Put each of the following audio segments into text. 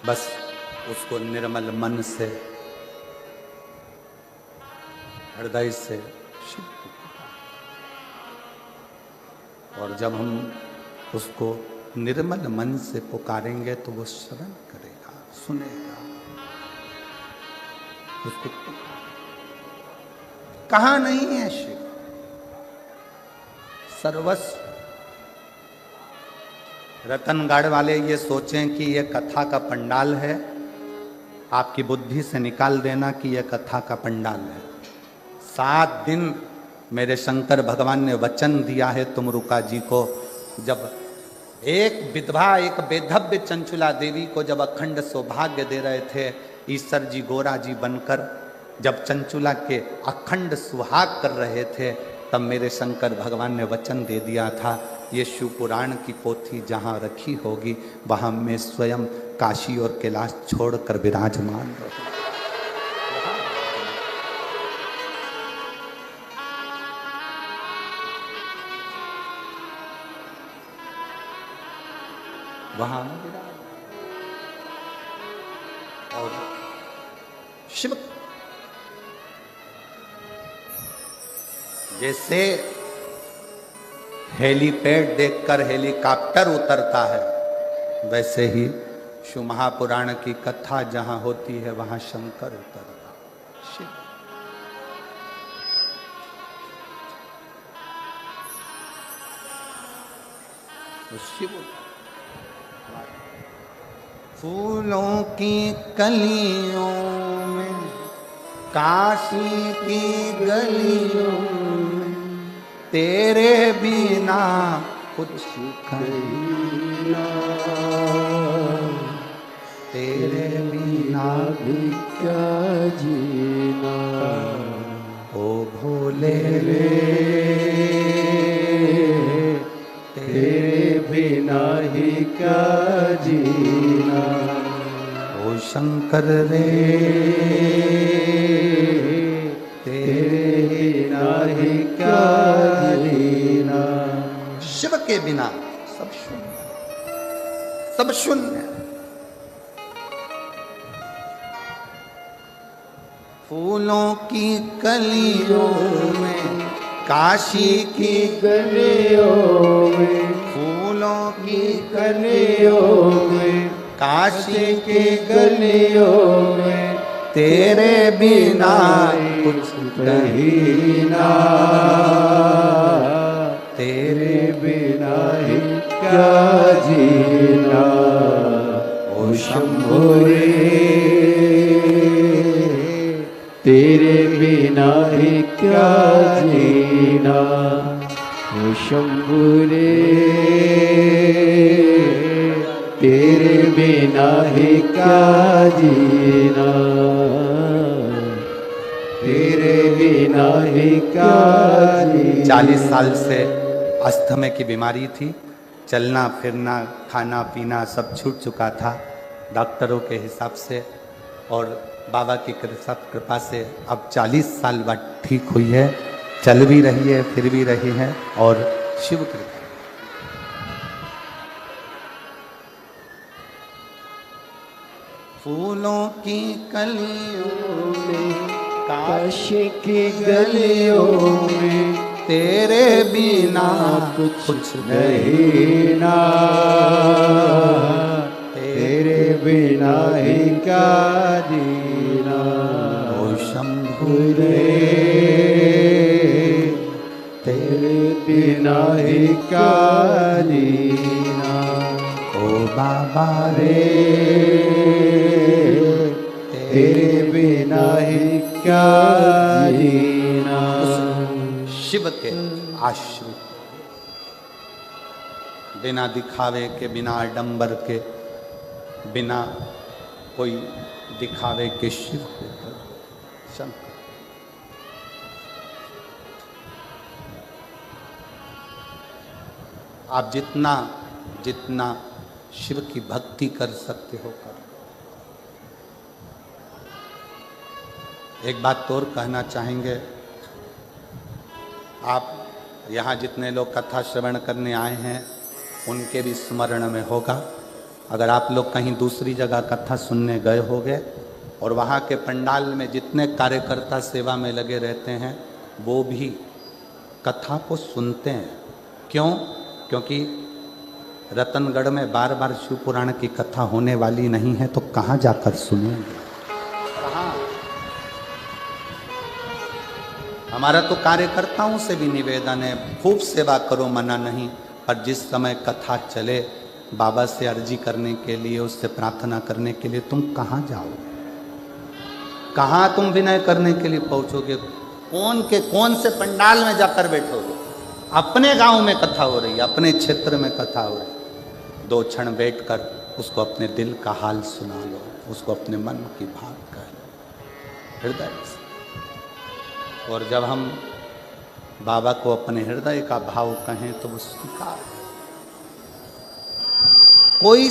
बस उसको निर्मल मन से, हृदय से शिव को पुकारें। और जब हम उसको निर्मल मन से पुकारेंगे तो वो श्रवण करेगा, सुनेगा। उसको कहाँ नहीं है शिव? सर्वस्व। रतनगढ़ वाले ये सोचें कि ये कथा का पंडाल है, आपकी बुद्धि से निकाल देना कि यह कथा का पंडाल है। 7 दिन मेरे शंकर भगवान ने वचन दिया है तुमरुका जी को। जब एक विधवा, एक बेधव्य चंचुला देवी को जब अखंड सौभाग्य दे रहे थे ईश्वर जी गोरा जी बनकर, जब चंचुला के अखंड सुहाग कर रहे थे, तब मेरे शंकर भगवान ने वचन दे दिया था, ये शिव पुराण की पोथी जहाँ रखी होगी वहाँ मैं स्वयं काशी और कैलाश छोड़कर विराजमान रहूं। वहां और शिव जैसे हेलीपैड देखकर हेलीकॉप्टर उतरता है, वैसे ही शिव महापुराण की कथा जहां होती है वहां शंकर उतरता शिव। शिव फूलों की कलियों में, काशी की गलियों में, तेरे बिना कुछ कहना, तेरे बिना भी क्या जीना, ओ भोले रे तेरे बिना ही क्या जीना, ओ शंकर रे तेरे बिना ही क्या जीना। शिव के बिना सब शून्य, सब शून्य। फूलों की कलियों में, काशी की गलियों में, फूलों की कलियों में, काशी की गलियों में, तेरे बिना कुछ कहना, तेरे बिना ही क्या जीना, ओ शंभो रे तेरे बिना ही क्या जीना, ओ शंभु रे तेरे बिना ही क्या जीना, तेरे बिना ही क्या जीना। 40 साल से अस्थमा की बीमारी थी, चलना फिरना खाना पीना सब छूट चुका था डॉक्टरों के हिसाब से, और बाबा की कृपा से अब 40 साल बाद ठीक हुई है, चल भी रही है, फिर भी रही है, और शिव कृपा। फूलों की कलियों में, काशी की गलियों में, तेरे बिना कुछ नहीं ना, तेरे बिना ही क्या जीना, ओ शंभु रे तेरे बिना ही क्या जीना, ओ बाबा रे तेरे बिना ही क्या जीना। शिव के आश्रित, बिना दिखावे के, बिना आडंबर के, बिना कोई दिखावे के शिव को शंकर। आप जितना जितना शिव की भक्ति कर सकते हो करो। एक बात और कहना चाहेंगे, आप यहाँ जितने लोग कथा श्रवण करने आए हैं उनके भी स्मरण में होगा अगर आप लोग कहीं दूसरी जगह कथा सुनने गए होंगे और वहाँ के पंडाल में जितने कार्यकर्ता सेवा में लगे रहते हैं वो भी कथा को सुनते हैं। क्यों? क्योंकि रतनगढ़ में बार बार शिव पुराण की कथा होने वाली नहीं है, तो कहाँ जाकर सुनेंगे? कहाँ? हमारा तो कार्यकर्ताओं से भी निवेदन है, खूब सेवा करो, मना नहीं, पर जिस समय कथा चले बाबा से अर्जी करने के लिए, उससे प्रार्थना करने के लिए तुम कहाँ जाओगे? कहाँ तुम विनय करने के लिए पहुंचोगे? कौन से पंडाल में जाकर बैठोगे? अपने गांव में कथा हो रही है, अपने क्षेत्र में कथा हो रही है, 2 क्षण बैठकर उसको अपने दिल का हाल सुना लो, उसको अपने मन की बात कह लो हृदय से। और जब हम बाबा को अपने हृदय का भाव कहें तो वो स्वीकार। कोई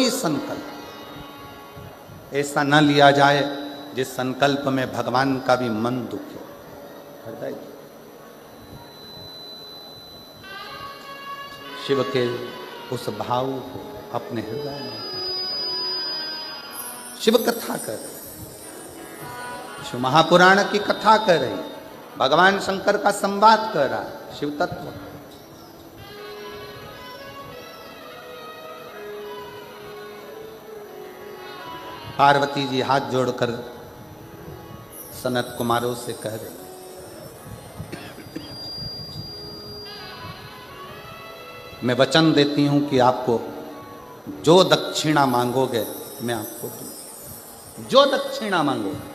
संकल्प ऐसा न लिया जाए जिस संकल्प में भगवान का भी मन दुखे। हृदय शिव के उस भाव को अपने हृदय में, शिव कथा कर रहे, शिव महापुराण की कथा कर रही, भगवान शंकर का संवाद कर रहा है, शिव तत्व। पार्वती जी हाथ जोड़कर सनत कुमारों से कह रहे, मैं वचन देती हूं कि आपको जो दक्षिणा मांगोगे मैं आपको दूंगी, जो दक्षिणा मांगोगे।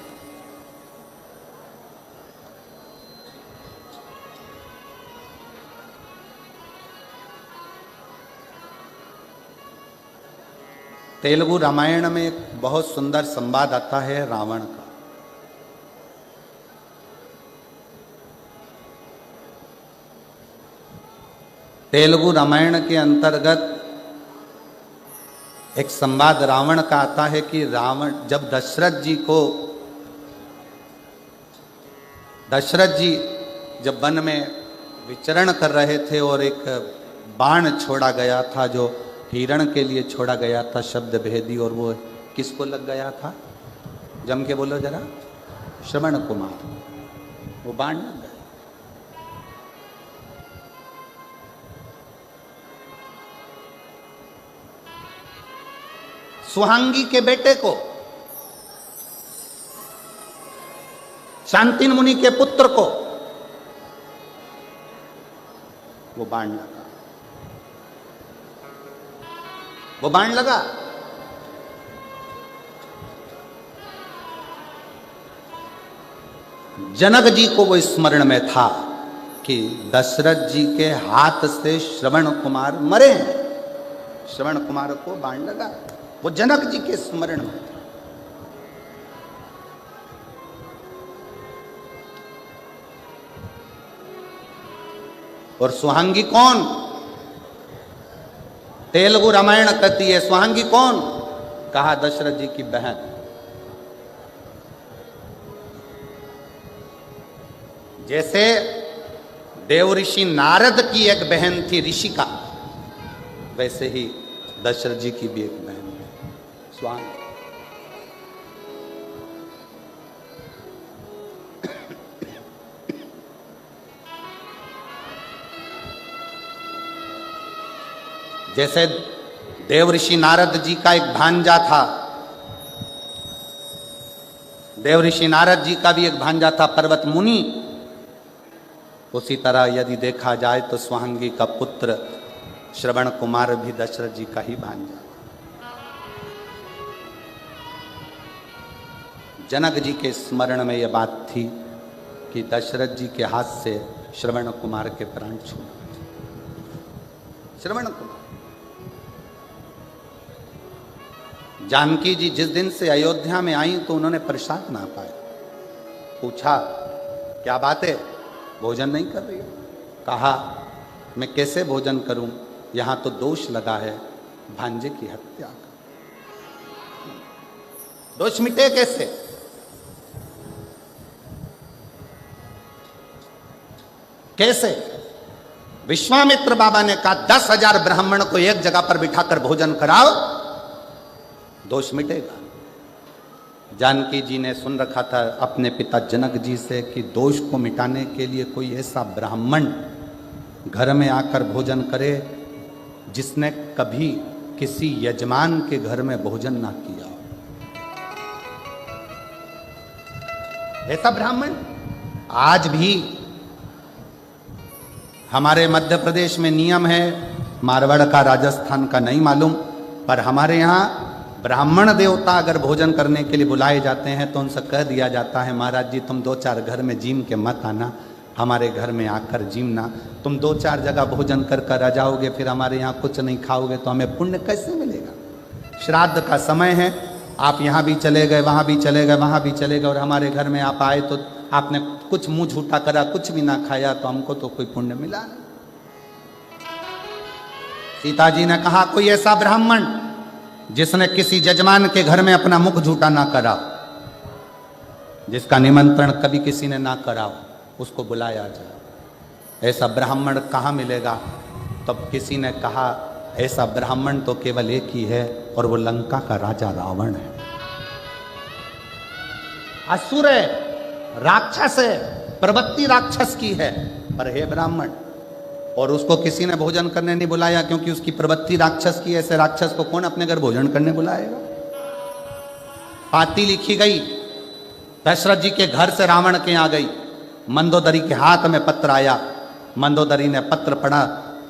तेलुगु रामायण में एक बहुत सुंदर संवाद आता है रावण का। तेलुगु रामायण के अंतर्गत एक संवाद रावण का आता है कि रावण जब दशरथ जी जब वन में विचरण कर रहे थे और एक बाण छोड़ा गया था जो हिरण के लिए छोड़ा गया था, शब्द भेदी, और वो किसको लग गया था? जम के बोलो जरा। श्रवण कुमार। वो बाण लग गया। सुहांगी के बेटे को, शांतिन मुनि के पुत्र को वो बाण लगा। वो बाण लगा। जनक जी को वो स्मरण में था कि दशरथ जी के हाथ से श्रवण कुमार मरे हैं, श्रवण कुमार को बाण लगा। वो जनक जी के स्मरण में था। और सुहांगी कौन? तेलुगु रामायण कहती है सुहांगी कौन? कहा दशरथ जी की बहन। जैसे देव ऋषि नारद की एक बहन थी ऋषिका, वैसे ही दशरथ जी की भी एक बहन है सुहांगी। जैसे देव ऋषि नारद जी का एक भांजा था, देव ऋषि नारद जी का भी एक भांजा था पर्वत मुनि, उसी तरह यदि देखा जाए तो सुहांगी का पुत्र श्रवण कुमार भी दशरथ जी का ही भांजा। जनक जी के स्मरण में यह बात थी कि दशरथ जी के हाथ से श्रवण कुमार के प्राण छूटे। श्रवण कुमार। जानकी जी जिस दिन से अयोध्या में आई तो उन्होंने प्रसाद ना पाया। पूछा क्या बात है, भोजन नहीं कर रही हो? कहा मैं कैसे भोजन करूं, यहां तो दोष लगा है भांजे की हत्या का। दोष मिटे कैसे? कैसे? विश्वामित्र बाबा ने कहा 10,000 ब्राह्मण को एक जगह पर बिठाकर भोजन कराओ, दोष मिटेगा। जानकी जी ने सुन रखा था अपने पिता जनक जी से कि दोष को मिटाने के लिए कोई ऐसा ब्राह्मण घर में आकर भोजन करे जिसने कभी किसी यजमान के घर में भोजन ना किया। ऐसा ब्राह्मण आज भी हमारे मध्य प्रदेश में नियम है, मारवाड़ का राजस्थान का नहीं मालूम, पर हमारे यहाँ ब्राह्मण देवता अगर भोजन करने के लिए बुलाए जाते हैं तो उनसे कह दिया जाता है महाराज जी तुम 2-4 घर में जीम के मत आना, हमारे घर में आकर जीमना। तुम 2-4 जगह भोजन कर आ जाओगे, फिर हमारे यहाँ कुछ नहीं खाओगे तो हमें पुण्य कैसे मिलेगा। श्राद्ध का समय है, आप यहाँ भी चले गए, वहाँ भी चले गए, वहाँ भी चले गए, और हमारे घर में आप आए तो आपने कुछ मुंह झूठा करा, कुछ भी ना खाया, तो हमको तो कोई पुण्य मिला नहीं। सीता जी ने कहा कोई ऐसा ब्राह्मण जिसने किसी जजमान के घर में अपना मुख झूठा ना करा, जिसका निमंत्रण कभी किसी ने ना करा, उसको बुलाया जाए। ऐसा ब्राह्मण कहाँ मिलेगा? तब किसी ने कहा ऐसा ब्राह्मण तो केवल एक ही है, और वो लंका का राजा रावण है। असुर है, राक्षस है, प्रवृत्ति राक्षस की है, पर हे ब्राह्मण। और उसको किसी ने भोजन करने नहीं बुलाया क्योंकि उसकी प्रवृत्ति राक्षस की। ऐसे राक्षस को कौन अपने घर भोजन करने बुलाएगा? पाती लिखी गई, दशरथ जी के घर से रावण के यहाँ गई। मंदोदरी के हाथ में पत्र आया। मंदोदरी ने पत्र पढ़ा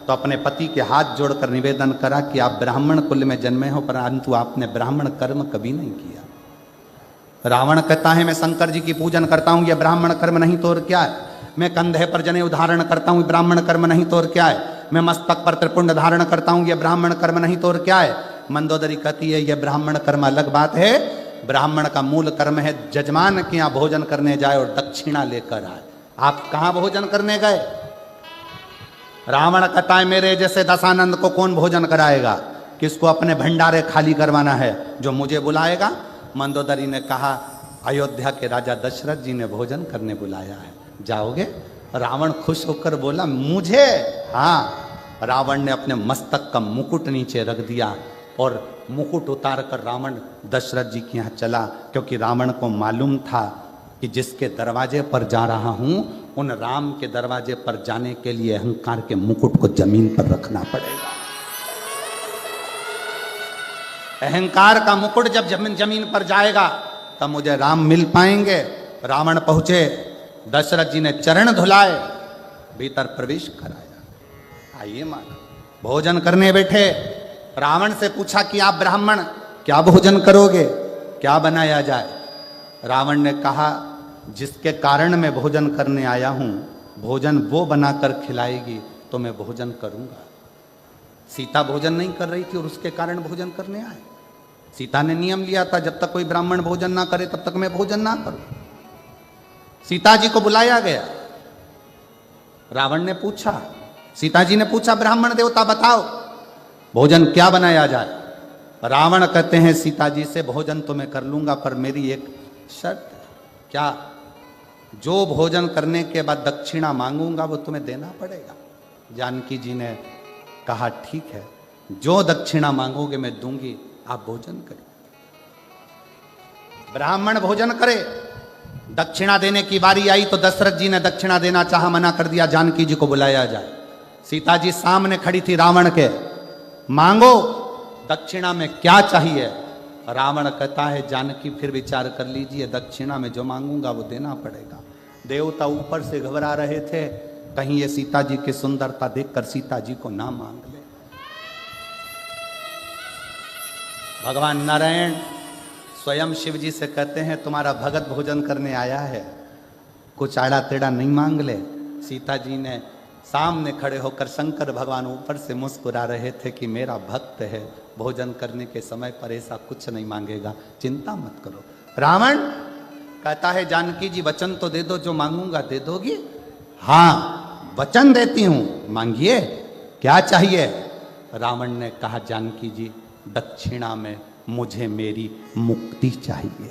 तो अपने पति के हाथ जोड़कर निवेदन करा कि आप ब्राह्मण कुल में जन्मे हो, परंतु आपने ब्राह्मण कर्म कभी नहीं किया। रावण कहता है मैं शंकर जी की पूजन करता हूं, यह ब्राह्मण कर्म नहीं तो और क्या है। मैं कंधे पर जनेऊ धारण करता हूं, ब्राह्मण कर्म नहीं तो और क्या है। मैं मस्तक पर त्रिपुंड धारण करता हूं, यह ब्राह्मण कर्म नहीं तो और क्या है। मंदोदरी कहती है यह ब्राह्मण कर्म अलग बात है, ब्राह्मण का मूल कर्म है जजमान के यहाँ भोजन करने जाए और दक्षिणा लेकर आए। आप कहाँ भोजन करने गए? रावण कहता है मेरे जैसे दशानंद को कौन भोजन कराएगा, किसको अपने भंडारे खाली करवाना है जो मुझे बुलाएगा। मंदोदरी ने कहा अयोध्या के राजा दशरथ जी ने भोजन करने बुलाया है, जाओगे? रावण खुश होकर बोला मुझे? हाँ। रावण ने अपने मस्तक का मुकुट नीचे रख दिया और मुकुट उतार कर रावण दशरथ जी के यहाँ चला, क्योंकि रावण को मालूम था कि जिसके दरवाजे पर जा रहा हूं उन राम के दरवाजे पर जाने के लिए अहंकार के मुकुट को जमीन पर रखना पड़ेगा। अहंकार का मुकुट जब जमीन पर जाएगा तब मुझे राम मिल पाएंगे। रावण पहुंचे, दशरथ जी ने चरण धुलाए, भीतर प्रवेश कराया। आइए माना भोजन करने बैठे। रावण से पूछा कि आप ब्राह्मण क्या भोजन करोगे, क्या बनाया जाए? रावण ने कहा जिसके कारण मैं भोजन करने आया हूं, भोजन वो बनाकर खिलाएगी तो मैं भोजन करूंगा। सीता भोजन नहीं कर रही थी और उसके कारण भोजन करने आए। सीता ने नियम लिया था जब तक कोई ब्राह्मण भोजन ना करे तब तक मैं भोजन ना करूं। सीता जी को बुलाया गया। रावण ने पूछा, सीता जी ने पूछा ब्राह्मण देवता बताओ भोजन क्या बनाया जाए। रावण कहते हैं सीता जी से भोजन तो मैं कर लूंगा, पर मेरी एक शर्त है। क्या? जो भोजन करने के बाद दक्षिणा मांगूंगा वो तुम्हें देना पड़ेगा। जानकी जी ने कहा ठीक है, जो दक्षिणा मांगोगे मैं दूंगी, आप भोजन करें। ब्राह्मण भोजन करे, दक्षिणा देने की बारी आई तो दशरथ जी ने दक्षिणा देना चाहा, मना कर दिया। जानकी जी को बुलाया जाए। सीता जी सामने खड़ी थी रावण के, मांगो दक्षिणा में क्या चाहिए। रावण कहता है जानकी फिर विचार कर लीजिए, दक्षिणा में जो मांगूंगा वो देना पड़ेगा। देवता ऊपर से घबरा रहे थे, कहीं ये सीता जी की सुंदरता देखकर सीता जी को ना मांग ले। भगवान नारायण स्वयं शिव जी से कहते हैं तुम्हारा भगत भोजन करने आया है, कुछ आड़ा टेढ़ा नहीं मांग ले। सीता जी ने सामने खड़े होकर शंकर भगवान ऊपर से मुस्कुरा रहे थे कि मेरा भक्त है, भोजन करने के समय पर ऐसा कुछ नहीं मांगेगा, चिंता मत करो। रावण कहता है जानकी जी वचन तो दे दो, जो मांगूंगा दे दोगी? हाँ वचन देती हूं, मांगिए क्या चाहिए। रावण ने कहा जानकी जी दक्षिणा में मुझे मेरी मुक्ति चाहिए,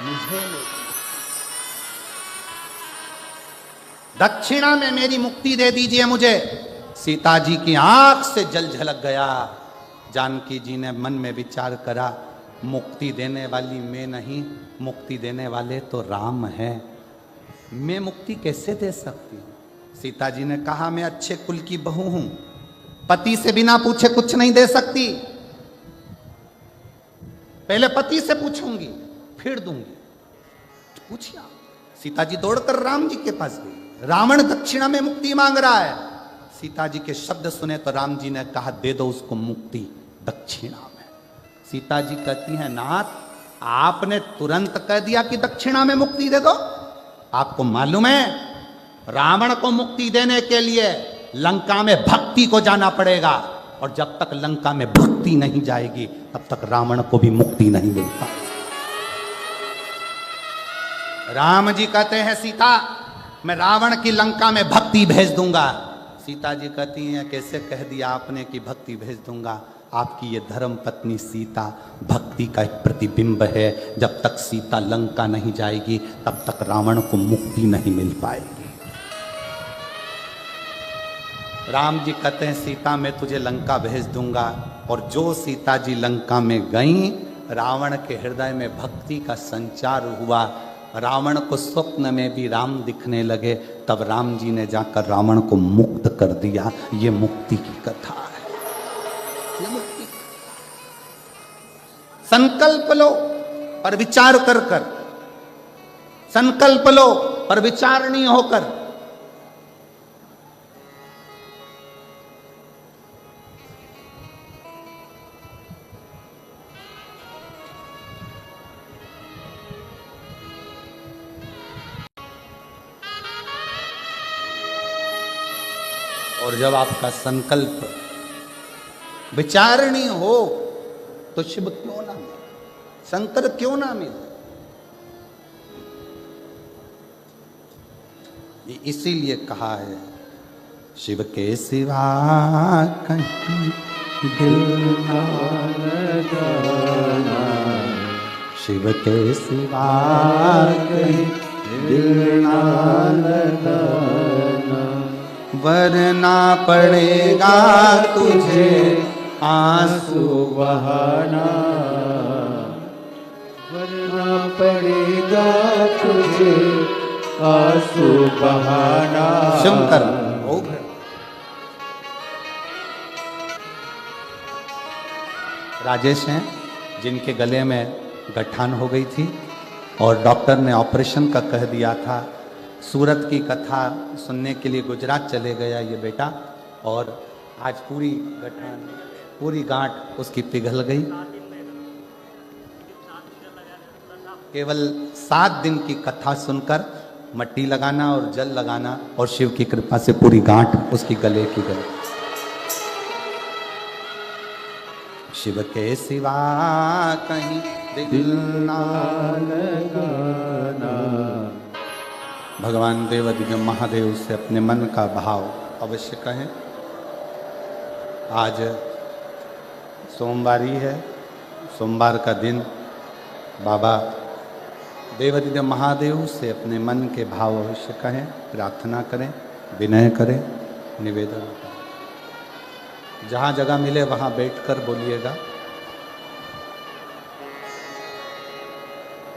मुझे दक्षिणा में मेरी मुक्ति दे दीजिए मुझे। सीता जी की आंख से जल झलक गया। जानकी जी ने मन में विचार करा, मुक्ति देने वाली मैं नहीं, मुक्ति देने वाले तो राम है, मैं मुक्ति कैसे दे सकती हूं। सीता जी ने कहा, मैं अच्छे कुल की बहू हूं, पति से बिना पूछे कुछ नहीं दे सकती, पहले पति से पूछूंगी फिर दूंगी। पूछिए। सीता जी दौड़कर राम जी के पास गई। रावण दक्षिणा में मुक्ति मांग रहा है। सीता जी के शब्द सुने तो राम जी ने कहा, दे दो उसको मुक्ति दक्षिणा में। सीता जी कहती हैं, नाथ आपने तुरंत कह दिया कि दक्षिणा में मुक्ति दे दो। आपको मालूम है रावण को मुक्ति देने के लिए लंका में भक्ति को जाना पड़ेगा, और जब तक लंका में भक्ति नहीं जाएगी तब तक रावण को भी मुक्ति नहीं मिल पाएगी। राम जी कहते हैं, सीता मैं रावण की लंका में भक्ति भेज दूंगा। सीता जी कहती हैं, कैसे कह दिया आपने कि भक्ति भेज दूंगा। आपकी ये धर्म पत्नी सीता भक्ति का एक प्रतिबिंब है। जब तक सीता लंका नहीं जाएगी तब तक रावण को मुक्ति नहीं मिल पाएगी। राम जी कहते हैं, सीता मैं तुझे लंका भेज दूंगा। और जो सीता जी लंका में गई, रावण के हृदय में भक्ति का संचार हुआ। रावण को स्वप्न में भी राम दिखने लगे। तब राम जी ने जाकर रावण को मुक्त कर दिया। ये मुक्ति की कथा है, ये मुक्ति। संकल्प लो पर विचार कर कर, संकल्प लो पर विचार नहीं होकर। और जब आपका संकल्प विचारणीय हो तो शिव क्यों ना मिले, शंकर क्यों ना मिले। ये इसीलिए कहा है, शिव के सिवा कहीं दिल ना लगाना, शिव के सिवा कहीं दिल ना लगाना, वरना पड़ेगा तुझे आंसू बहाना, वरना पड़ेगा तुझे आंसू बहाना। शंकर राजेश हैं जिनके गले में गठान हो गई थी और डॉक्टर ने ऑपरेशन का कह दिया था। सूरत की कथा सुनने के लिए गुजरात चले गया ये बेटा, और आज पूरी गठान, पूरी गांठ उसकी पिघल गई। केवल 7 दिन की कथा सुनकर मट्टी लगाना और जल लगाना, और शिव की कृपा से पूरी गांठ उसकी गले की गई। शिव के सिवा कहीं दिल ना लगाना। भगवान देवाधिदेव महादेव से अपने मन का भाव अवश्य कहें। आज सोमवारी है, सोमवार का दिन बाबा देवाधिदेव महादेव से अपने मन के भाव अवश्य कहें, प्रार्थना करें, विनय करें, निवेदन करें। जहाँ जगह मिले वहाँ बैठकर बोलिएगा,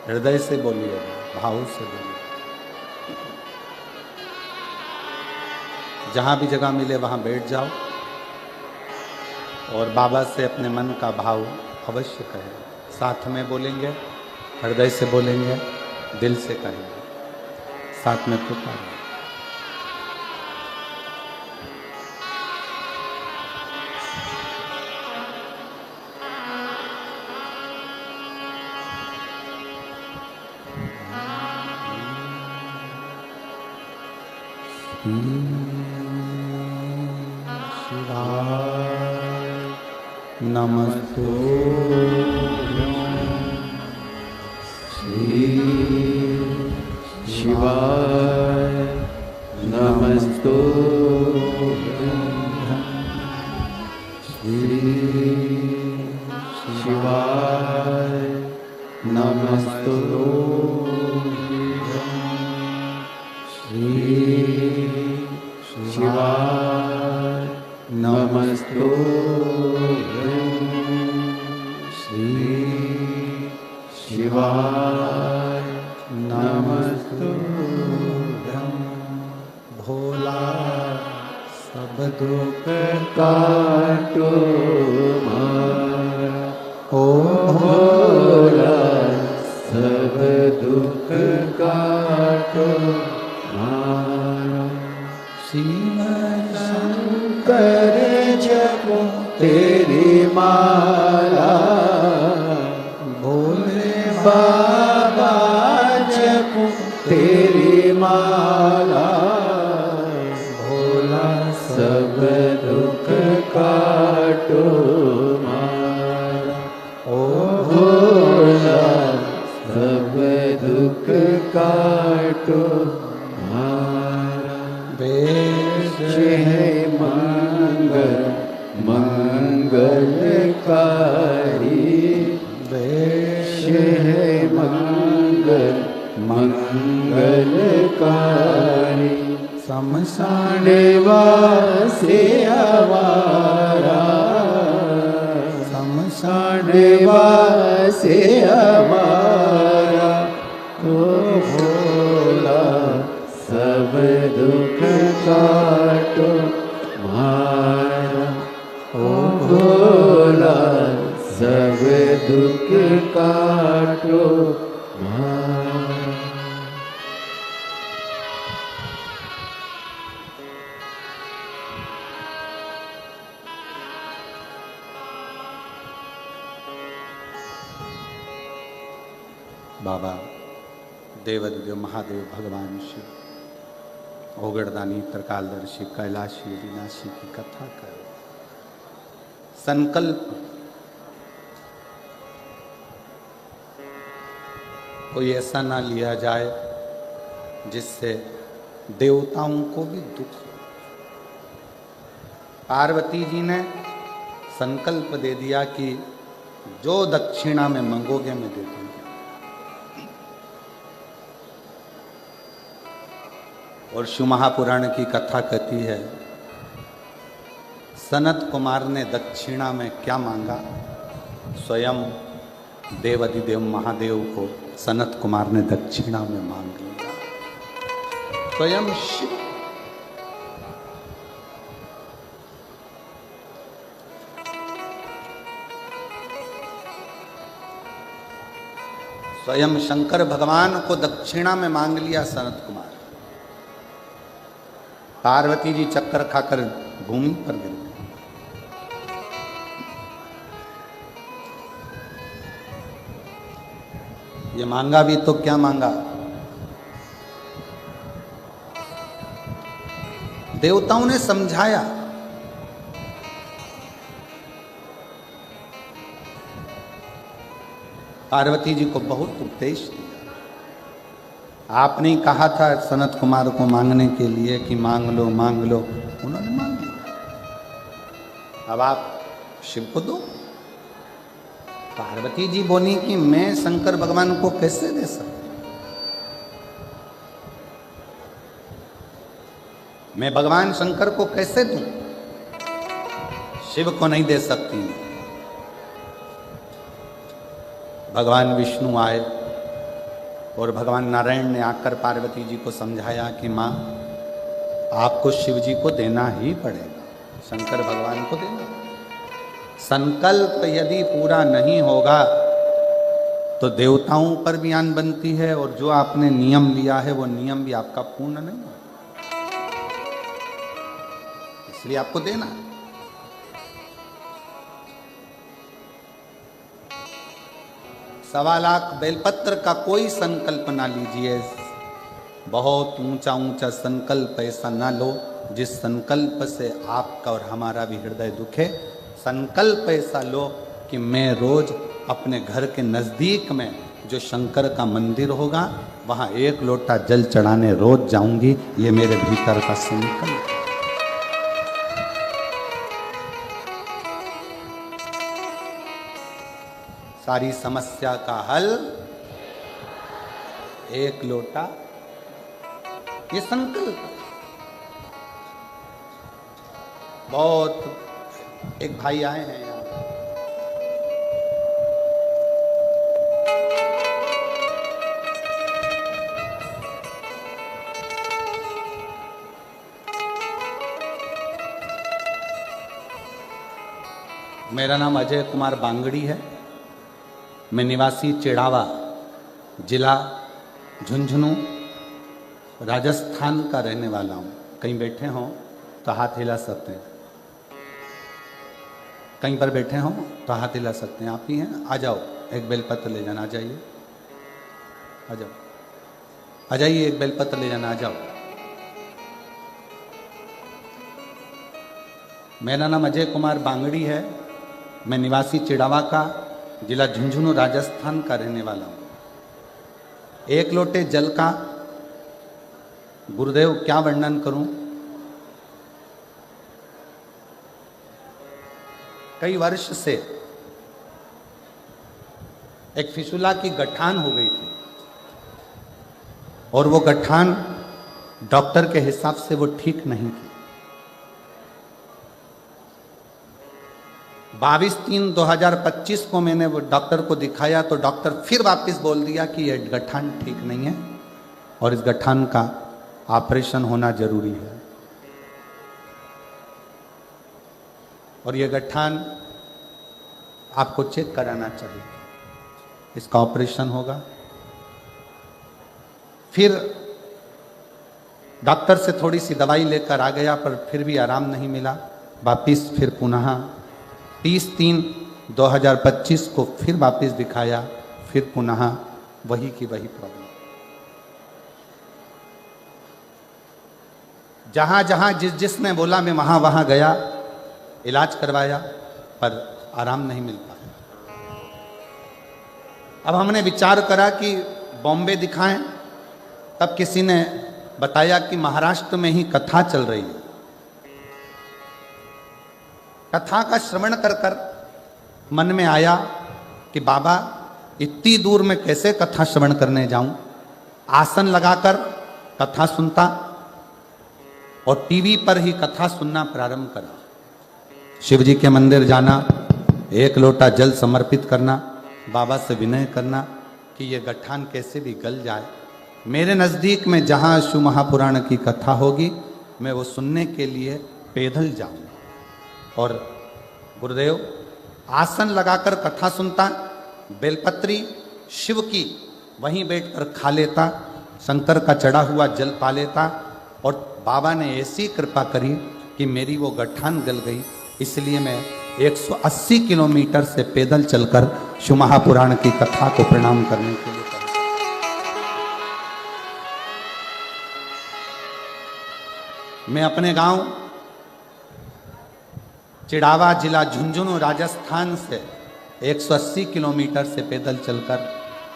हृदय से बोलिएगा, भाव से बोलिएगा। जहाँ भी जगह मिले वहाँ बैठ जाओ और बाबा से अपने मन का भाव अवश्य कहें। साथ में बोलेंगे, हृदय से बोलेंगे, दिल से कहेंगे, साथ में पुकारें। शिवाय नमस्तुभ्यं, शिवाय नमस्तुभ्यं, शिवाय नमस्तुभ्यं श्री शिवाय नमस्तुभ्यं भोला सब दुख काटो मारा ओ भोला सब दुख काटो मारा शिव शंकर जपो तेरी माला भोले बाबा जपो तेरी माला भोला सब दुख काटो मारा ओ भोला सब दुख काटो मारा वेश है मंगल मंगलकारी वेश है मंगल मंगलकारी शमशान वासे हमारा शमशान वासे हमारा तो भोला सब दुख काटो मारा ओ भोला सब दुख काटो मारा बाबा देवादिदेव महादेव भगवान शिव ओगड़दानी त्रिकालदर्शी कैलाशी विनाशी की कथा कर संकल्प कोई ऐसा ना लिया जाए जिससे देवताओं को भी दुख हो। पार्वती जी ने संकल्प दे दिया कि जो दक्षिणा में मांगोगे मैं दे दूंगी। और शिव महापुराण की कथा कहती है सनत कुमार ने दक्षिणा में क्या मांगा, स्वयं देवादिदेव महादेव को सनत कुमार ने दक्षिणा में मांग लिया। स्वयं शिव स्वयं शंकर भगवान को दक्षिणा में मांग लिया सनत कुमार। पार्वती जी चक्कर खाकर भूमि पर गिर गई। ये मांगा भी तो क्या मांगा, देवताओं ने समझाया, पार्वती जी को बहुत उपदेश दिया। आपने कहा था सनत कुमार को मांगने के लिए कि मांग लो, उन्होंने मांग लिया। अब आप शिव को दो। पार्वती जी बोली कि मैं शंकर भगवान को कैसे दे सकती, मैं भगवान शंकर को कैसे दूं, शिव को नहीं दे सकती। भगवान विष्णु आए और भगवान नारायण ने आकर पार्वती जी को समझाया कि माँ आपको शिव जी को देना ही पड़ेगा, शंकर भगवान को देना। संकल्प यदि पूरा नहीं होगा तो देवताओं पर भी आन बनती है और जो आपने नियम लिया है वो नियम भी आपका पूर्ण नहीं होगा, इसलिए आपको देना है। सवा लाख बेलपत्र का कोई संकल्प ना लीजिए, बहुत ऊंचा ऊंचा संकल्प ऐसा ना लो जिस संकल्प से आपका और हमारा भी हृदय दुखे। संकल्प ऐसा लो कि मैं रोज अपने घर के नज़दीक में जो शंकर का मंदिर होगा वहाँ 1 लोटा जल चढ़ाने रोज जाऊंगी, ये मेरे भीतर का संकल्प। सारी समस्या का हल 1 लोटा, ये संकल्प। बहुत एक भाई आए हैं यहाँ। मेरा नाम अजय कुमार बांगड़ी है। मैं निवासी चिड़ावा, जिला झुंझुनू, राजस्थान का रहने वाला हूँ। कहीं बैठे हों तो हाथ हिला सकते हैं, कहीं पर बैठे हों तो हाथ हिला सकते हैं। आप ही हैं, आ जाओ, एक बेलपत्र ले जाना। आ जाइए, आ जाओ, आ जाइए, एक बेलपत्र ले जाना। आ जाओ। मेरा नाम अजय कुमार बांगड़ी है। मैं निवासी चिड़ावा का, जिला झुंझुनू, राजस्थान का रहने वाला हूँ। एक लोटे जल का गुरुदेव क्या वर्णन करूं। कई वर्ष से एक फिसुला की गठान हो गई थी और वो गठान डॉक्टर के हिसाब से वो ठीक नहीं थी। 22/3/2025 को मैंने वो डॉक्टर को दिखाया तो डॉक्टर फिर वापस बोल दिया कि ये गठान ठीक नहीं है और इस गठान का ऑपरेशन होना जरूरी है। और ये गठान आपको चेक कराना चाहिए, इसका ऑपरेशन होगा। फिर डॉक्टर से थोड़ी सी दवाई लेकर आ गया पर फिर भी आराम नहीं मिला। वापिस फिर पुनः 30/3/2025 को फिर वापस दिखाया, फिर पुनः वही की वही प्रॉब्लम। जहां जहां जिसने बोला मैं वहां वहां गया, इलाज करवाया पर आराम नहीं मिल पाया। अब हमने विचार करा कि बॉम्बे दिखाएं। तब किसी ने बताया कि महाराष्ट्र में ही कथा चल रही है। कथा का श्रवण कर कर मन में आया कि बाबा इतनी दूर में कैसे कथा श्रवण करने जाऊं। आसन लगाकर कथा सुनता और टीवी पर ही कथा सुनना प्रारंभ करा। शिव जी के मंदिर जाना, एक लोटा जल समर्पित करना, बाबा से विनय करना कि ये गठान कैसे भी गल जाए। मेरे नज़दीक में जहाँ शिव महापुराण की कथा होगी मैं वो सुनने के लिए पैदल जाऊँगा। और गुरुदेव आसन लगाकर कथा सुनता, बेलपत्री शिव की वहीं बैठकर खा लेता, शंकर का चढ़ा हुआ जल पा लेता। और बाबा ने ऐसी कृपा करी कि मेरी वो गठान गल गई। इसलिए मैं 180 किलोमीटर से पैदल चलकर शिव महापुराण की कथा को प्रणाम करने के लिए पहुंचा। मैं अपने गांव चिड़ावा, जिला झुंझुनू, राजस्थान से 180 किलोमीटर से पैदल चलकर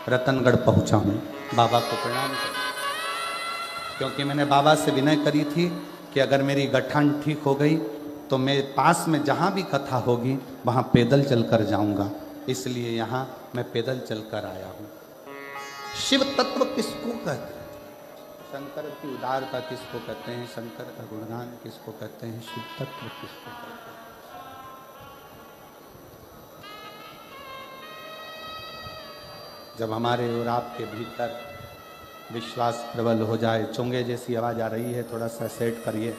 रतनगढ़ पहुंचा हूं बाबा को प्रणाम करने। क्योंकि मैंने बाबा से विनय करी थी कि अगर मेरी गठान ठीक हो गई तो मैं पास में जहाँ भी कथा होगी वहाँ पैदल चलकर जाऊँगा। इसलिए यहाँ मैं पैदल चलकर आया हूँ। शिव तत्व किसको कहते हैं? शंकर की उदारता किसको कहते हैं? शंकर का गुणगान किसको कहते हैं? शिव तत्व किसको कहते हैं? जब हमारे और आपके भीतर विश्वास प्रबल हो जाए। चोंगे जैसी आवाज आ रही है, थोड़ा सा सेट करिए।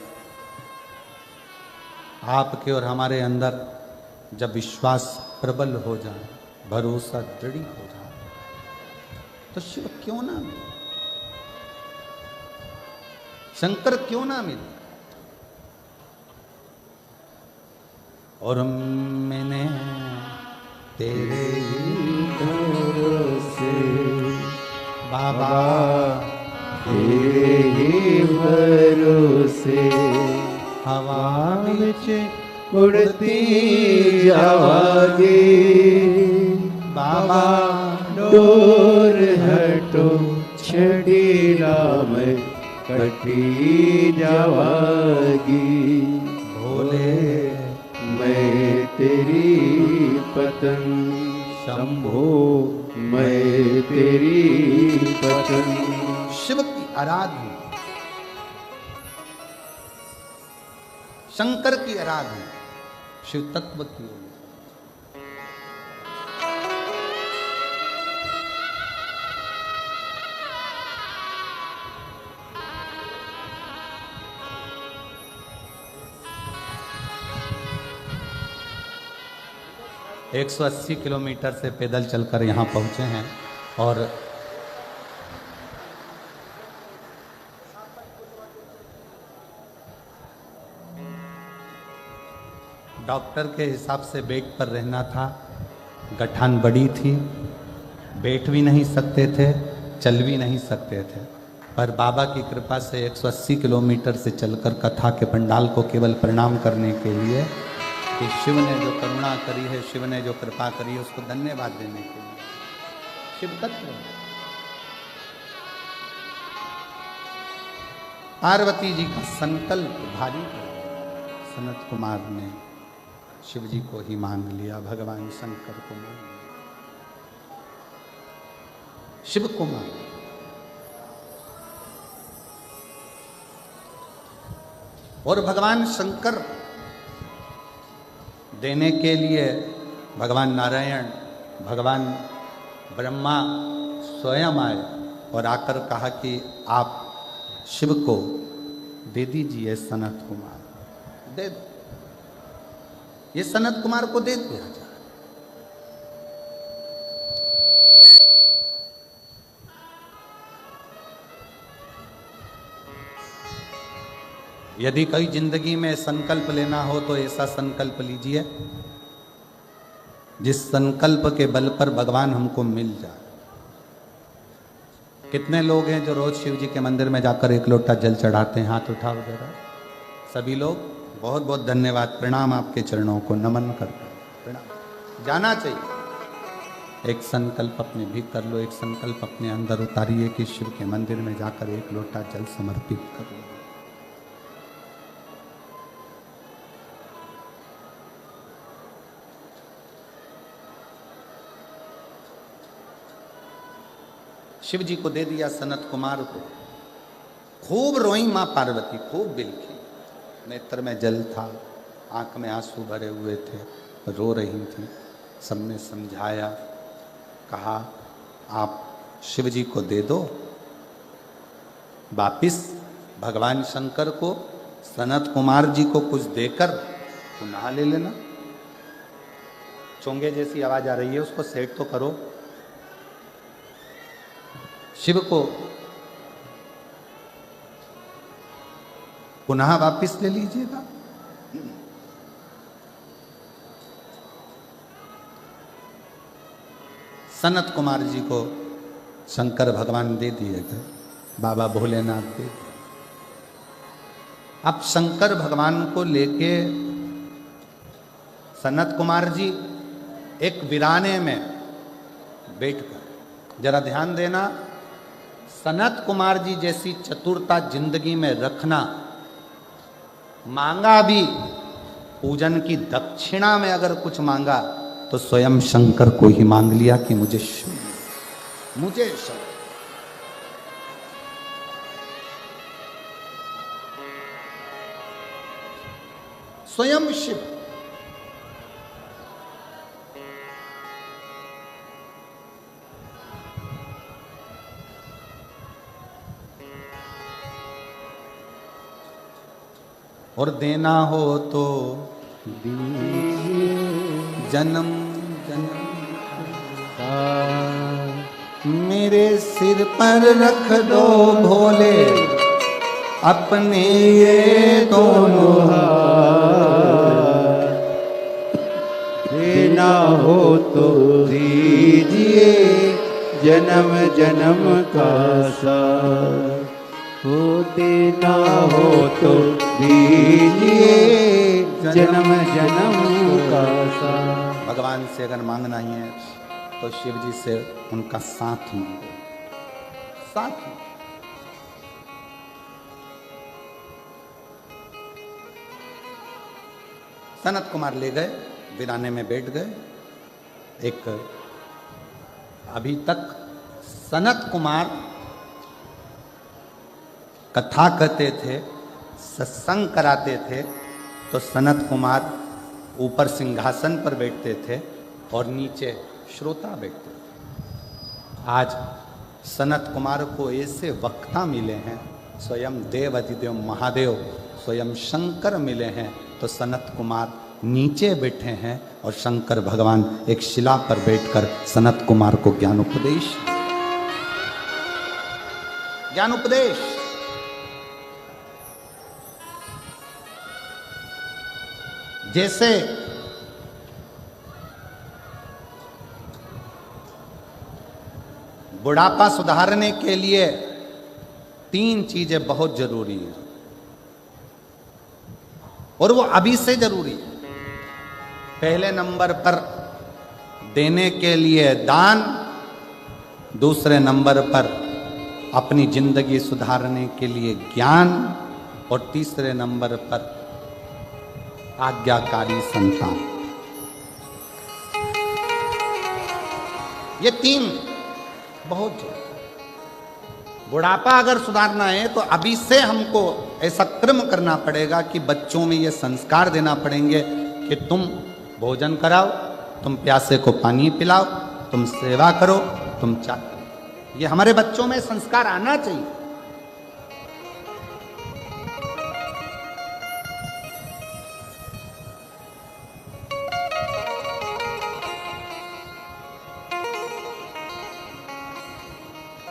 आपके और हमारे अंदर जब विश्वास प्रबल हो जाए, भरोसा दृढ़ हो जाए, तो शिव क्यों ना मिले, शंकर क्यों ना मिले। और मैंने तेरे भरोसे बाबा तेरे ही भरोसे हवा विच उड़ती जावागी। बाबा डोर हटो छड़ी राम कटी जावागी। भोले मैं तेरी पतंग शंभो, मैं तेरी पतंग। शिव की आराधना, शंकर की आराधना, शिव तत्व की ओर। 180 किलोमीटर से पैदल चलकर यहाँ पहुँचे हैं और डॉक्टर के हिसाब से बेड पर रहना था। गठान बड़ी थी, बैठ भी नहीं सकते थे, चल भी नहीं सकते थे, पर बाबा की कृपा से 180 किलोमीटर से चलकर कथा के पंडाल को केवल प्रणाम करने के लिए कि शिव ने जो करुणा करी है, शिव ने जो कृपा करी है, उसको धन्यवाद देने के लिए। शिव तत्व। पार्वती जी का संकल्प भारी है। सनत कुमार ने शिव जी को ही मान लिया, भगवान शंकर को मान लिया, शिव को मान लिया। और भगवान शंकर देने के लिए भगवान नारायण, भगवान ब्रह्मा स्वयं आए और आकर कहा कि आप शिव को दे दीजिए सनत कुमार, दे दो, ये सनत कुमार को दे दिया जाए। यदि कोई जिंदगी में संकल्प लेना हो तो ऐसा संकल्प लीजिए जिस संकल्प के बल पर भगवान हमको मिल जाए। कितने लोग हैं जो रोज शिव जी के मंदिर में जाकर एक लोटा जल चढ़ाते हैं? हाथ उठाओ जरा सभी लोग। बहुत बहुत धन्यवाद, प्रणाम, आपके चरणों को नमन करते हैं, प्रणाम। जाना चाहिए। एक संकल्प अपने भी कर लो, एक संकल्प अपने अंदर उतारिए कि शिव के मंदिर में जाकर एक लोटा जल समर्पित कर लो। शिव जी को दे दिया सनत कुमार को। खूब रोई मां पार्वती, खूब बिलखी, नेत्र में जल था, आंख में आंसू भरे हुए थे, रो रही थी। सबने समझाया, कहा आप शिव जी को दे दो, वापिस भगवान शंकर को, सनत कुमार जी को कुछ देकर पुनः ले लेना। चोंगे जैसी आवाज आ रही है, उसको सेट तो करो। शिव को पुनः वापिस ले लीजिएगा। सनत कुमार जी को शंकर भगवान दे दिए गए, बाबा भोलेनाथ दे दिए। अब शंकर भगवान को लेके सनत कुमार जी एक वीराने में बैठकर, जरा ध्यान देना, सनत कुमार जी जैसी चतुरता जिंदगी में रखना। मांगा भी, पूजन की दक्षिणा में अगर कुछ मांगा तो स्वयं शंकर को ही मांग लिया कि मुझे शिव, मुझे शिव। स्वयं शिव। और देना हो तो दीजिए जन्म जन्म का, मेरे सिर पर रख दो भोले अपने ये दोनों हाथ। देना हो तो दीजिए जन्म जन्म का साथ, हो देना हो तो दीजिए जन्म जन्म का साथ। भगवान से अगर मांगना ही है तो शिव जी से उनका साथ मांगो, साथ। सनत कुमार ले गए, वीराने में बैठ गए। एक अभी तक सनत कुमार कथा कहते थे, सत्संग कराते थे, तो सनत कुमार ऊपर सिंहासन पर बैठते थे और नीचे श्रोता बैठते थे। आज सनत कुमार को ऐसे वक्ता मिले हैं, स्वयं देव अधिदेव महादेव स्वयं शंकर मिले हैं, तो सनत कुमार नीचे बैठे हैं और शंकर भगवान एक शिला पर बैठकर सनत कुमार को ज्ञान उपदेश जैसे बुढ़ापा सुधारने के लिए 3 चीजें बहुत जरूरी है और वो अभी से जरूरी है। पहले नंबर पर देने के लिए दान, दूसरे नंबर पर अपनी जिंदगी सुधारने के लिए ज्ञान और तीसरे नंबर पर आज्ञाकारी संतान। ये 3 बहुत बुढ़ापा अगर सुधारना है तो अभी से हमको ऐसा क्रम करना पड़ेगा कि बच्चों में ये संस्कार देना पड़ेंगे कि तुम भोजन कराओ, तुम प्यासे को पानी पिलाओ, तुम सेवा करो, तुम चाह करो। ये हमारे बच्चों में संस्कार आना चाहिए।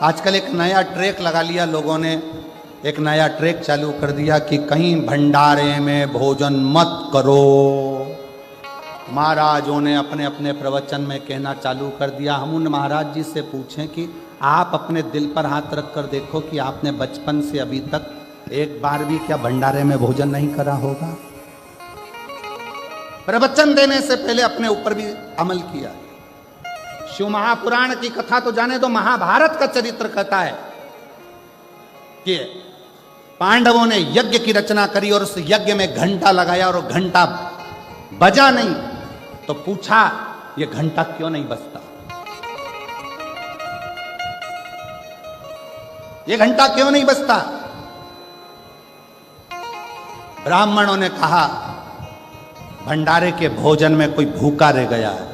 आजकल एक नया ट्रैक लगा लिया लोगों ने, एक नया ट्रैक चालू कर दिया कि कहीं भंडारे में भोजन मत करो। महाराजों ने अपने अपने प्रवचन में कहना चालू कर दिया। हम उन महाराज जी से पूछें कि आप अपने दिल पर हाथ रख कर देखो कि आपने बचपन से अभी तक एक बार भी क्या भंडारे में भोजन नहीं करा होगा? प्रवचन देने से पहले अपने ऊपर भी अमल किया। शिव महापुराण की कथा तो जाने दो, महाभारत का चरित्र कहता है कि पांडवों ने यज्ञ की रचना करी और उस यज्ञ में घंटा लगाया और घंटा बजा नहीं, तो पूछा ये घंटा क्यों नहीं बजता? ये घंटा क्यों नहीं बजता? ब्राह्मणों ने कहा भंडारे के भोजन में कोई भूखा रह गया है,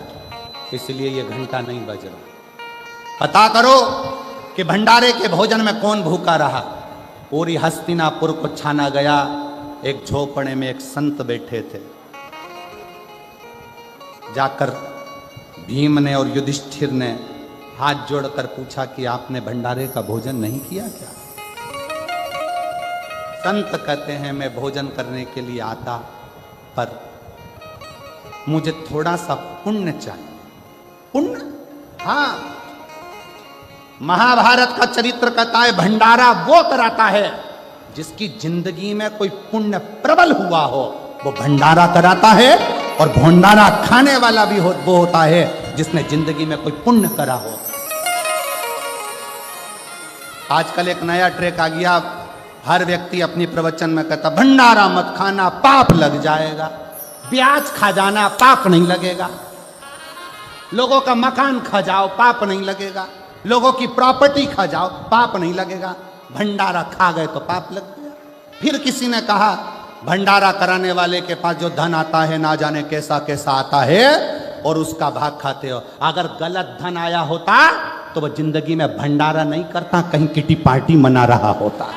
इसलिए ये घंटा नहीं बज रहा। पता करो कि भंडारे के भोजन में कौन भूखा रहा। पूरी हस्तिनापुर को छाना गया। एक झोपड़े में एक संत बैठे थे। जाकर भीम ने और युधिष्ठिर ने हाथ जोड़कर पूछा कि आपने भंडारे का भोजन नहीं किया क्या? संत कहते हैं मैं भोजन करने के लिए आता, पर मुझे थोड़ा सा पुण्य चाहिए। पुण्य? हाँ, महाभारत का चरित्र कहता है भंडारा वो कराता है जिसकी जिंदगी में कोई पुण्य प्रबल हुआ हो, वो भंडारा कराता है। और भंडारा खाने वाला भी वो होता है जिसने जिंदगी में कोई पुण्य करा हो। आजकल एक नया ट्रेक आ गया, हर व्यक्ति अपनी प्रवचन में कहता भंडारा मत खाना, पाप लग जाएगा। ब्याज खा जाना, पाप नहीं लगेगा। लोगों का मकान खा जाओ, पाप नहीं लगेगा। लोगों की प्रॉपर्टी खा जाओ, पाप नहीं लगेगा। भंडारा खा गए तो पाप लग गया। फिर किसी ने कहा भंडारा कराने वाले के पास जो धन आता है ना जाने कैसा कैसा आता है और उसका भाग खाते हो। अगर गलत धन आया होता तो वह जिंदगी में भंडारा नहीं करता, कहीं किटी पार्टी मना रहा होता।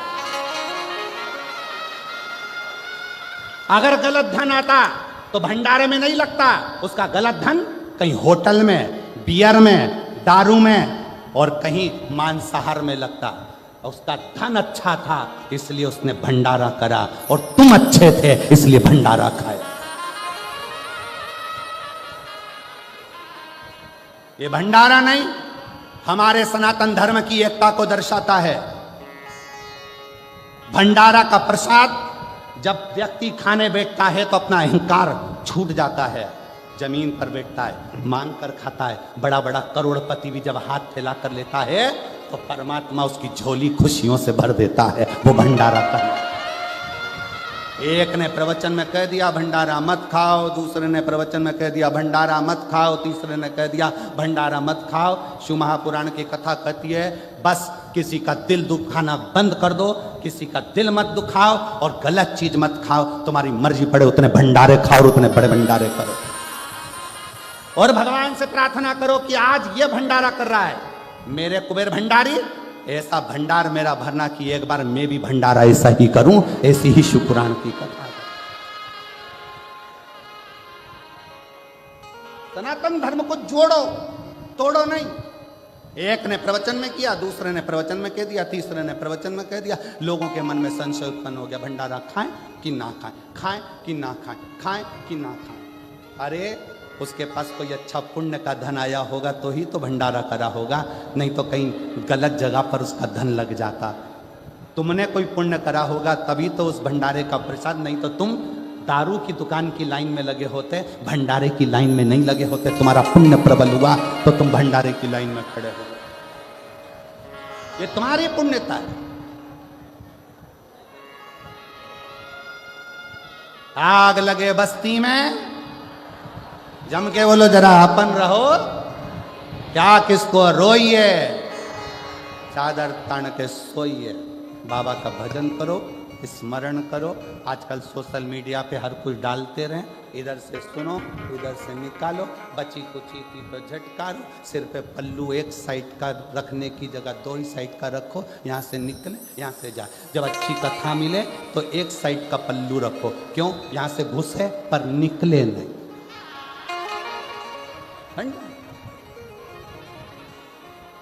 अगर गलत धन आता तो भंडारे में नहीं लगता, उसका गलत धन कहीं होटल में, बियर में, दारू में और कहीं मांसाहार में लगता। उसका धन अच्छा था इसलिए उसने भंडारा करा, और तुम अच्छे थे इसलिए भंडारा खाए। ये भंडारा नहीं, हमारे सनातन धर्म की एकता को दर्शाता है। भंडारा का प्रसाद जब व्यक्ति खाने बैठता है तो अपना अहंकार छूट जाता है। जमीन पर बैठता है, मांग कर खाता है। बड़ा बड़ा करोड़पति भी जब हाथ फैला कर लेता है तो परमात्मा उसकी झोली खुशियों से भर देता है। वो भंडारा का। एक ने प्रवचन में कह दिया भंडारा मत खाओ, दूसरे ने प्रवचन में कह दिया भंडारा मत खाओ, तीसरे ने कह दिया भंडारा मत खाओ। शिव महापुराण की कथा कहती है बस किसी का दिल दुखाना बंद कर दो, किसी का दिल मत दुखाओ और गलत चीज मत खाओ। तुम्हारी मर्जी पड़े उतने भंडारे खाओ और उतने बड़े भंडारे करो। और भगवान से प्रार्थना करो कि आज ये भंडारा कर रहा है मेरे कुबेर भंडारी, ऐसा भंडार मेरा भरना कि एक बार मैं भी भंडारा ऐसा ही करूं। ऐसी ही शिव पुराण की कथा। सनातन धर्म को जोड़ो, तोड़ो नहीं। एक ने प्रवचन में किया, दूसरे ने प्रवचन में कह दिया, तीसरे ने प्रवचन में कह दिया। लोगों के मन में संशय उत्पन्न हो गया, भंडारा खाएं कि ना खाएं, खाएं कि ना खाएं, खाएं कि ना खाएं। अरे उसके पास कोई अच्छा पुण्य का धन आया होगा तो ही तो भंडारा करा होगा, नहीं तो कहीं गलत जगह पर उसका धन लग जाता। तुमने कोई पुण्य करा होगा तभी तो उस भंडारे का प्रसाद, नहीं तो तुम दारू की दुकान की लाइन में लगे होते, भंडारे की लाइन में नहीं लगे होते। तुम्हारा पुण्य प्रबल हुआ तो तुम भंडारे की लाइन में खड़े हो। ये तुम्हारी पुण्यता है। आग लगे बस्ती में, जम के बोलो जरा अपन रहो, क्या किसको रोइए, चादर तान के सोइए। बाबा का भजन करो, स्मरण करो। आजकल सोशल मीडिया पे हर कुछ डालते रहें, इधर से सुनो उधर से निकालो, बची कुची थी तो झटकारो। सिर पे पल्लू एक साइड का रखने की जगह दो ही साइड का रखो, यहाँ से निकले यहाँ से जाए। जब अच्छी कथा मिले तो एक साइड का पल्लू रखो, क्यों? यहाँ से घुसे पर निकले नहीं।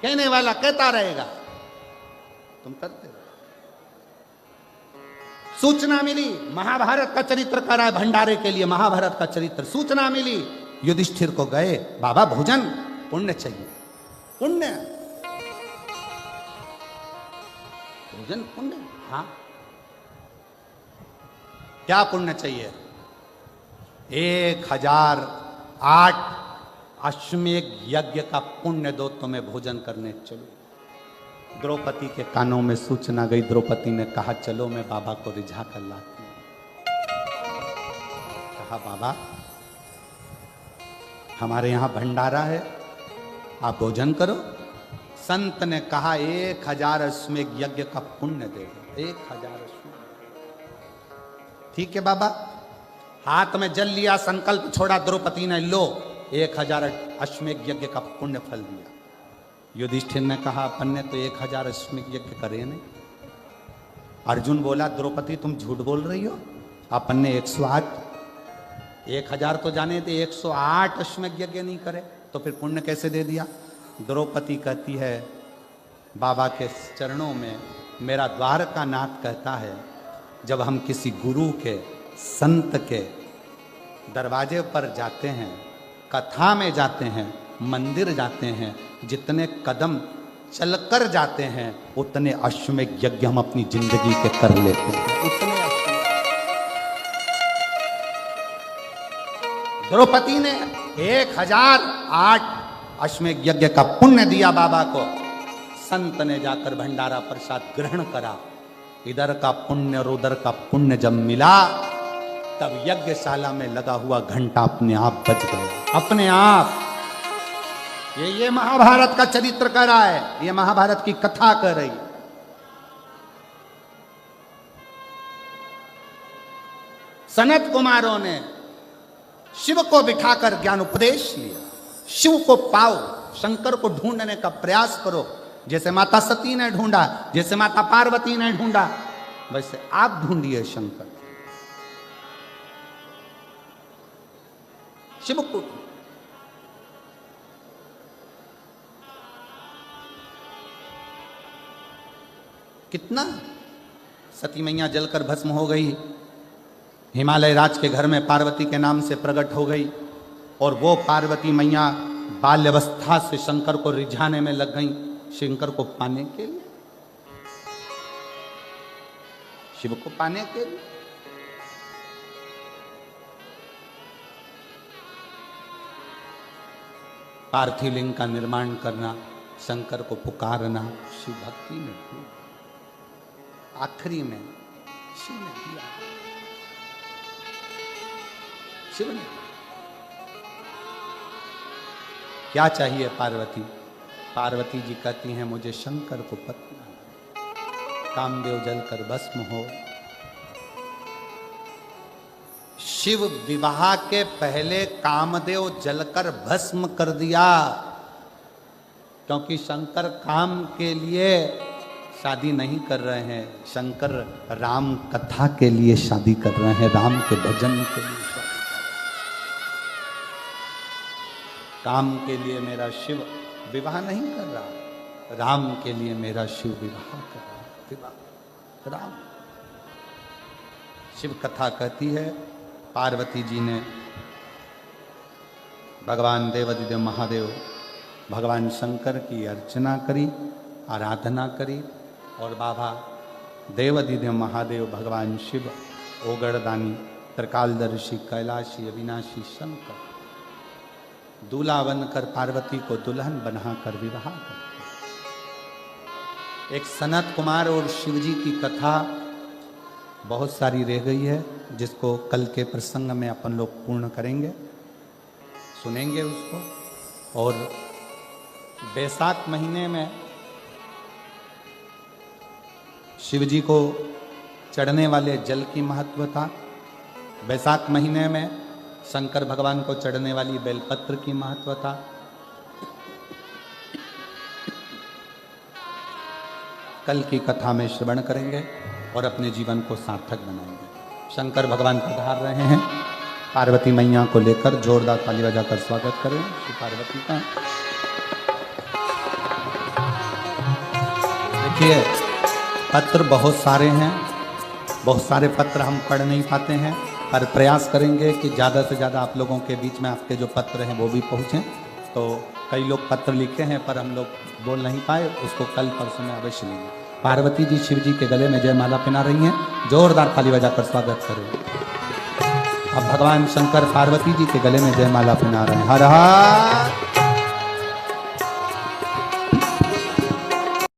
कहने वाला कहता रहेगा, तुम करते रहो। सूचना मिली, महाभारत का चरित्र करा है भंडारे के लिए, महाभारत का चरित्र। सूचना मिली, युधिष्ठिर को गए, बाबा भोजन पुण्य चाहिए, पुण्य भोजन पुण्य। हाँ, क्या पुण्य चाहिए? 1008 अश्वमेध यज्ञ का पुण्य दो तो मैं भोजन करने चलूं। द्रौपदी के कानों में सूचना गई, द्रौपदी ने कहा चलो मैं बाबा को रिझा कर लाती हूं। कहा बाबा हमारे यहां भंडारा है, आप भोजन करो। संत ने कहा 1000 अश्वमेध यज्ञ का पुण्य दे दो, 1000 अश्वमेध। ठीक है बाबा। हाथ में जल लिया, संकल्प छोड़ा द्रौपदी ने, लो 1000 अश्वमेध यज्ञ का पुण्य फल दिया। युधिष्ठिर ने कहा अपन ने तो 1000 अश्वमेध यज्ञ करे नहीं। अर्जुन बोला द्रौपदी तुम झूठ बोल रही हो, अपन ने 108, 1000 तो जाने थे, 108 अश्वमेध यज्ञ नहीं करे तो फिर पुण्य कैसे दे दिया? द्रौपदी कहती है बाबा के चरणों में मेरा द्वारका नाथ कहता है, जब हम किसी गुरु के संत के दरवाजे पर जाते हैं, कथा में जाते हैं, मंदिर जाते हैं, जितने कदम चलकर जाते हैं उतने अश्वमेध यज्ञ हम अपनी जिंदगी के कर लेते हैं, उतने द्रौपदी ने 1008 अश्वमेध यज्ञ का पुण्य दिया बाबा को। संत ने जाकर भंडारा प्रसाद ग्रहण करा। इधर का पुण्य और उधर का पुण्य जब मिला तब यज्ञशाला में लगा हुआ घंटा अपने आप बज गया, अपने आप। ये महाभारत का चरित्र कर रहा है, ये महाभारत की कथा कर रही है। सनत कुमारों ने शिव को बिठाकर ज्ञान उपदेश लिया। शिव को पाओ, शंकर को ढूंढने का प्रयास करो, जैसे माता सती ने ढूंढा, जैसे माता पार्वती ने ढूंढा, वैसे आप ढूंढिए शंकर, शिव को। कितना सती मैया जलकर भस्म हो गई, हिमालय राज के घर में पार्वती के नाम से प्रकट हो गई, और वो पार्वती मैया बाल्यावस्था से शंकर को रिझाने में लग गई, शंकर को पाने के लिए, शिव को पाने के लिए। पार्थिव लिंग का निर्माण करना, शंकर को पुकारना, शिव भक्ति में आखिरी में शिव ने दिया। शिव ने। क्या चाहिए पार्वती? पार्वती जी कहती हैं मुझे शंकर को पति बनाना, कामदेव जलकर भस्म हो। शिव विवाह के पहले कामदेव जलकर भस्म कर दिया, क्योंकि शंकर काम के लिए शादी नहीं कर रहे हैं, शंकर राम कथा के लिए शादी कर रहे हैं, राम के भजन के लिए शादी कर रहे हैं। काम के लिए मेरा शिव विवाह नहीं कर रहा, राम के लिए मेरा शिव विवाह कर रहा है। विवाह राम। शिव कथा कहती है पार्वती जी ने भगवान देवादिदेव महादेव भगवान शंकर की अर्चना करी, आराधना करी, और बाबा देवादिदेव महादेव भगवान शिव ओगड़दानी त्रिकालदर्शी कैलाशी अविनाशी शंकर दूल्हा बनकर पार्वती को दुल्हन बनाकर विवाह करते। एक सनत कुमार और शिवजी की कथा बहुत सारी रह गई है, जिसको कल के प्रसंग में अपन लोग पूर्ण करेंगे, सुनेंगे उसको। और बैसाख महीने में शिवजी को चढ़ने वाले जल की महत्वता, बैसाख महीने में शंकर भगवान को चढ़ने वाली बेलपत्र की महत्वता, कल की कथा में श्रवण करेंगे और अपने जीवन को सार्थक बनाएंगे। शंकर भगवान पधार रहे हैं, पार्वती मैया को लेकर जोरदार ताली बजाकर स्वागत करें श्री पार्वती का। देखिए पत्र बहुत सारे हैं, बहुत सारे पत्र हम पढ़ नहीं पाते हैं, पर प्रयास करेंगे कि ज़्यादा से ज़्यादा आप लोगों के बीच में आपके जो पत्र हैं वो भी पहुँचें। तो कई लोग पत्र लिखे हैं पर हम लोग बोल नहीं पाए, उसको कल परसों में अवश्य लेंगे। पार्वती जी शिव जी के गले में जयमाला पहना रही हैं, जोरदार ताली बजाकर स्वागत करें। अब भगवान शंकर पार्वती जी के गले में जयमाला पहना रहे हैं। हर हर